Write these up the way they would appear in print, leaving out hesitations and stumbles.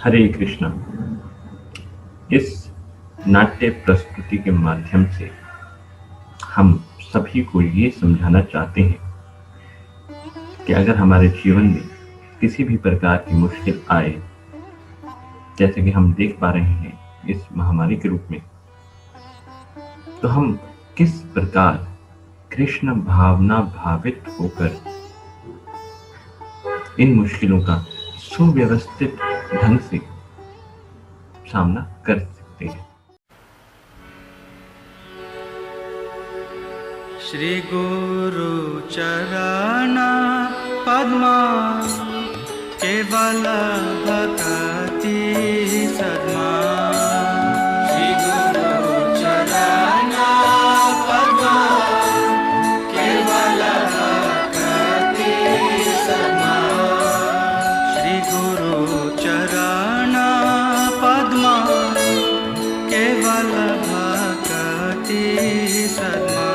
हरे कृष्णा। इस नाट्य प्रस्तुति के माध्यम से हम सभी को ये समझाना चाहते हैं कि अगर हमारे जीवन में किसी भी प्रकार की मुश्किल आए, जैसे कि हम देख पा रहे हैं इस महामारी के रूप में, तो हम किस प्रकार कृष्ण भावना भावित होकर इन मुश्किलों का सुव्यवस्थित ढंग से सामना कर सकते हैं। श्री गुरु चरण पद्मा केवल भक्ति सद्मा। श्री गुरु चरण पद्मा केवल भक्ति सद्मा। श्री गुरु चरण पद्मा केवल भक्ति सद्मा।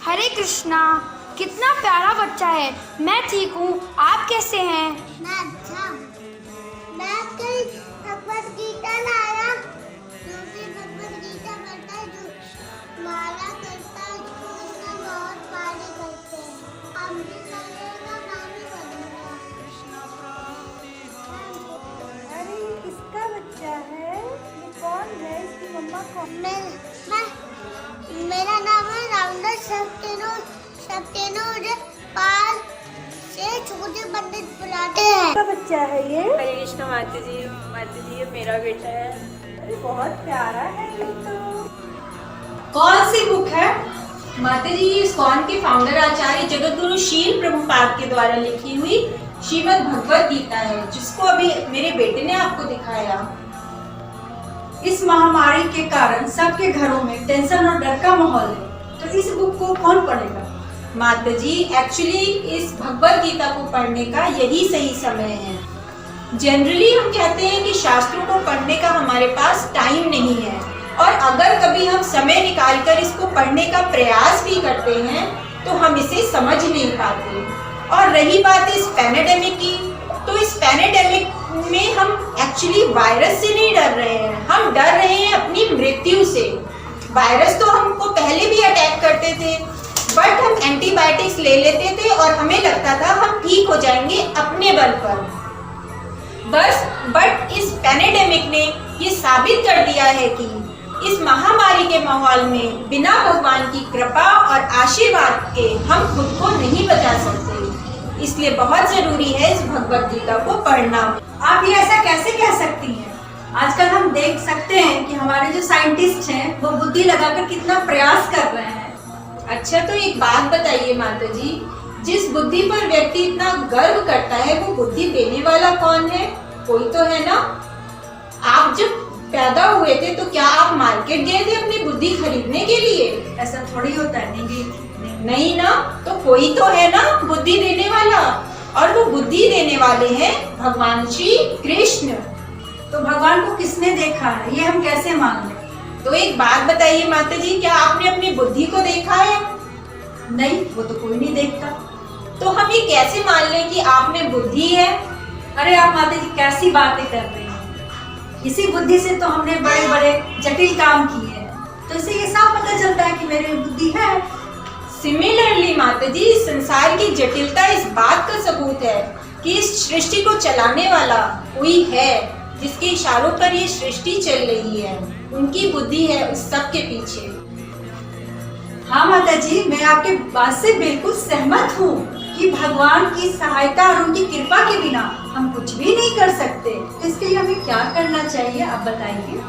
हरे कृष्णा, कितना प्यारा बच्चा है। मैं ठीक हूँ, आप कैसे हैं? मैं अच्छा। मैं कल भगवद गीता लाया, जो भी भगवद गीता पढ़ता है, जो माला करता है, उसको उसका बहुत पानी करते हैं। हम भी करेगा, मैं भी करूँगा। अरे किसका बच्चा है? ये कौन है? इसकी मम्मा कौन? मेरा नाम है रामदास सत्यनूर पाल से छोटे पंडित बुलाते हैं। किसका बच्चा है ये? हरे कृष्ण माता जी, ये मेरा बेटा है। अरे बहुत प्यारा है ये तो। कौन सी बुक है? माता जी, इस्कॉन के फाउंडर आचार्य जगतगुरु शील प्रभुपाद के द्वारा लिखी हुई श्रीमद् भगवद गीता है, जिसको अभी मेरे बेटे ने आपको दिखाया। इस महामारी के कारण सबके घरों में टेंशन और डर का माहौल है, तो इस बुक को कौन पढ़ेगा? माता जी, एक्चुअली इस भगवद गीता को पढ़ने का यही सही समय है। जनरली हम कहते हैं कि शास्त्रों को पढ़ने का हमारे पास टाइम नहीं है, और अगर कभी हम समय निकालकर इसको पढ़ने का प्रयास भी करते हैं तो हम इसे समझ नहीं पाते। और रही बात इस पैंडेमिक की, तो इस पैंडेमिक में हम एक्चुअली वायरस से नहीं डर रहे हैं, हम डर रहे हैं अपनी मृत्यु से। वायरस तो हमको पहले भी अटैक करते थे, बट हम एंटीबायोटिक्स ले लेते थे और हमें लगता था हम ठीक हो जाएंगे अपने बल पर। बट इस पैंडेमिक ने ये साबित कर दिया है कि इस महामारी के माहौल में बिना भगवान की कृपा और आशीर्वाद के हम खुद को नहीं बचा सकते। इसलिए बहुत जरूरी है इस भगवद गीता को पढ़ना। आप ये ऐसा कैसे कह सकती हैं? आजकल हम देख सकते हैं कि हमारे जो साइंटिस्ट हैं वो बुद्धि लगाकर कितना प्रयास कर रहे हैं। अच्छा, तो एक बात बताइए माता जी, जिस बुद्धि पर व्यक्ति इतना गर्व करता है वो बुद्धि देने वाला कौन है? कोई तो है ना। आप जब पैदा हुए थे तो क्या आप मार्केट गए थे अपनी बुद्धि खरीदने के लिए? ऐसा थोड़ी होता है। नहीं ना, तो कोई तो है ना बुद्धि देने वाला, और वो बुद्धि देने वाले हैं भगवान श्री कृष्ण। तो भगवान को किसने देखा है, ये हम कैसे मान लें? तो एक बात बताइए माता जी, क्या आपने अपनी बुद्धि को देखा है? नहीं, वो तो कोई नहीं देखता। तो हम ये कैसे मान लें कि आप में बुद्धि है? अरे आप माता जी कैसी बातें कर रही हैं? इसी बुद्धि से तो हमने बड़े बड़े जटिल काम किए हैं, तो इससे ये साफ पता चलता है कि मेरे बुद्धि है। सिमिलरली माता जी, संसार की जटिलता इस बात का सबूत है कि इस सृष्टि को चलाने वाला कोई है, जिसके इशारों पर ये सृष्टि चल रही है, उनकी बुद्धि है उस सब के पीछे। हाँ माता जी, मैं आपके बात से बिल्कुल सहमत हूँ कि भगवान की सहायता और उनकी कृपा के बिना हम कुछ भी नहीं कर सकते। तो इसके लिए हमें क्या करना चाहिए, आप बताइए।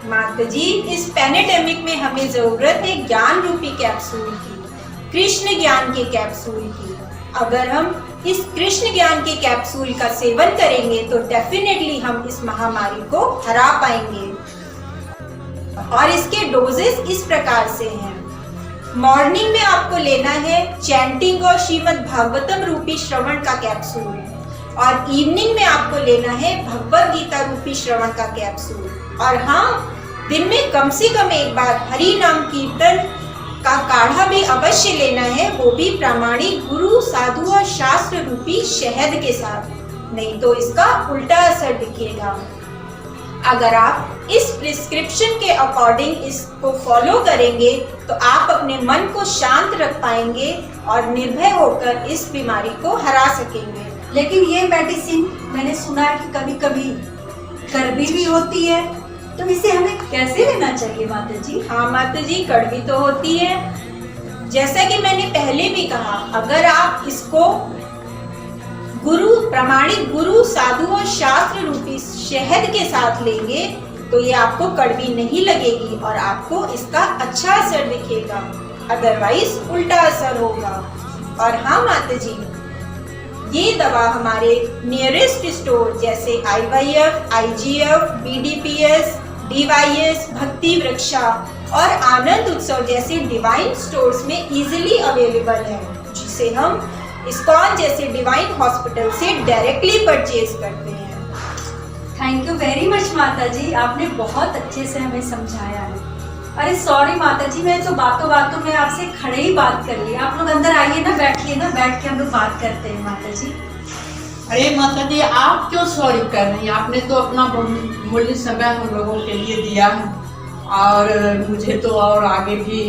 माता जी, इस पैंडेमिक में हमें जरूरत है ज्ञान रूपी कैप्सूल की, कृष्ण ज्ञान के कैप्सूल की। अगर हम इस कृष्ण ज्ञान के कैप्सूल का सेवन करेंगे तो डेफिनेटली हम इस महामारी को हरा पाएंगे। और इसके डोजेस इस प्रकार से हैं। मॉर्निंग में आपको लेना है चैंटिंग और श्रीमद् भागवतम रूपी श्रवण का कैप्सूल, और इवनिंग में आपको लेना है भगवद गीता रूपी श्रवण का कैप्सूल। और हाँ, दिन में कम से कम एक बार हरि नाम कीर्तन का काढ़ा भी अवश्य लेना है, वो भी प्रामाणिक गुरु साधु और शास्त्र रूपी शहद के साथ, नहीं तो इसका उल्टा असर दिखेगा। अगर आप इस प्रिस्क्रिप्शन के अकॉर्डिंग इसको फॉलो करेंगे तो आप अपने मन को शांत रख पाएंगे और निर्भय होकर इस बीमारी को हरा सकेंगे। लेकिन ये मेडिसिन मैंने सुना है कि कभी कभी कड़वी भी होती है, तो इसे हमें कैसे लेना चाहिए माता जी? हाँ माता जी, कड़वी तो होती है। जैसा कि मैंने पहले भी कहा, अगर आप इसको प्रामाणिक गुरु साधु और शास्त्र रूपी शहद के साथ लेंगे तो ये आपको कड़वी नहीं लगेगी और आपको इसका अच्छा असर दिखेगा, अदरवाइज उल्टा असर होगा। और हाँ माता जी, ये दवा हमारे नियरेस्ट स्टोर जैसे IYF, IGF, BDPS, DYS, भक्ति वृक्षा और आनंद उत्सव जैसे डिवाइन स्टोर्स में इजीली अवेलेबल है, जिसे हम इस्कॉन जैसे डिवाइन हॉस्पिटल से डायरेक्टली परचेज करते हैं। थैंक यू वेरी मच माता जी, आपने बहुत अच्छे से हमें समझाया है। अरे सॉरी माता जी, मैं तो बातों बातों में आपसे खड़े ही बात कर ली। आप लोग अंदर आइए ना, बैठिए ना, बैठ के हम लोग बात करते हैं माता जी। अरे माता जी, आप क्यों सॉरी कर रही हैं? आपने तो अपना मूल्य समय हम लोगों के लिए दिया है, और मुझे तो और आगे भी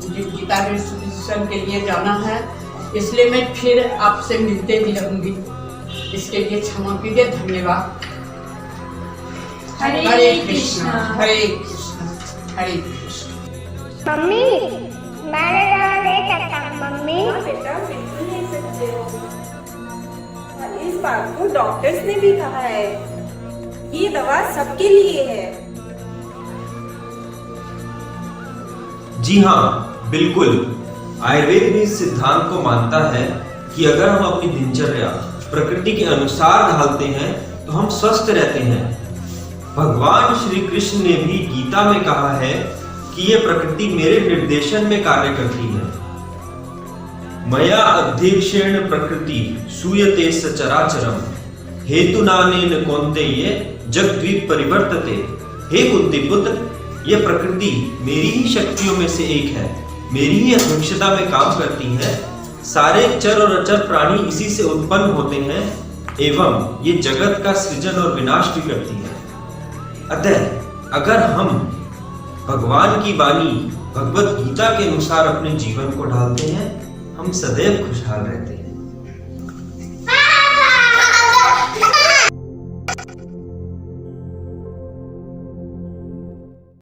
गीता डिस्ट्रीब्यूशन के लिए जाना है, इसलिए मैं फिर आपसे मिलते भी रहूंगी। इसके लिए क्षमा कीजिए। धन्यवाद। हरे कृष्णा। हरे कृष्णा, हरे कृष्णा। मम्मी, मैंने दवा ले सकता हूँ मम्मी? हाँ बेटा, बिल्कुल ले सकते हो। और इस बात को डॉक्टर्स ने भी कहा है, ये दवा सबके लिए है। जी हाँ, बिल्कुल। आयुर्वेद भी इस सिद्धांत को मानता है कि अगर हम अपनी दिनचर्या प्रकृति के अनुसार ढालते हैं तो हम स्वस्थ रहते हैं। भगवान श्री कृष्ण ने भी गीता में कहा है कि ये प्रकृति मेरे निर्देशन में कार्य करती है। मया अध्यक्षेण प्रकृति सूयते सचराचरम हेतुनानेन कौन्तेय जगद्वीप परिवर्तते। हे कुंती पुत्र, यह प्रकृति मेरी ही शक्तियों में से एक है, मेरी ही अध्यक्षता में काम करती है। सारे चर और अचर प्राणी इसी से उत्पन्न होते हैं एवं ये जगत का सृजन और विनाश भी करती है। अतः अगर हम भगवान की वाणी भगवत गीता के अनुसार अपने जीवन को ढालते हैं, हम सदैव खुशहाल रहते हैं।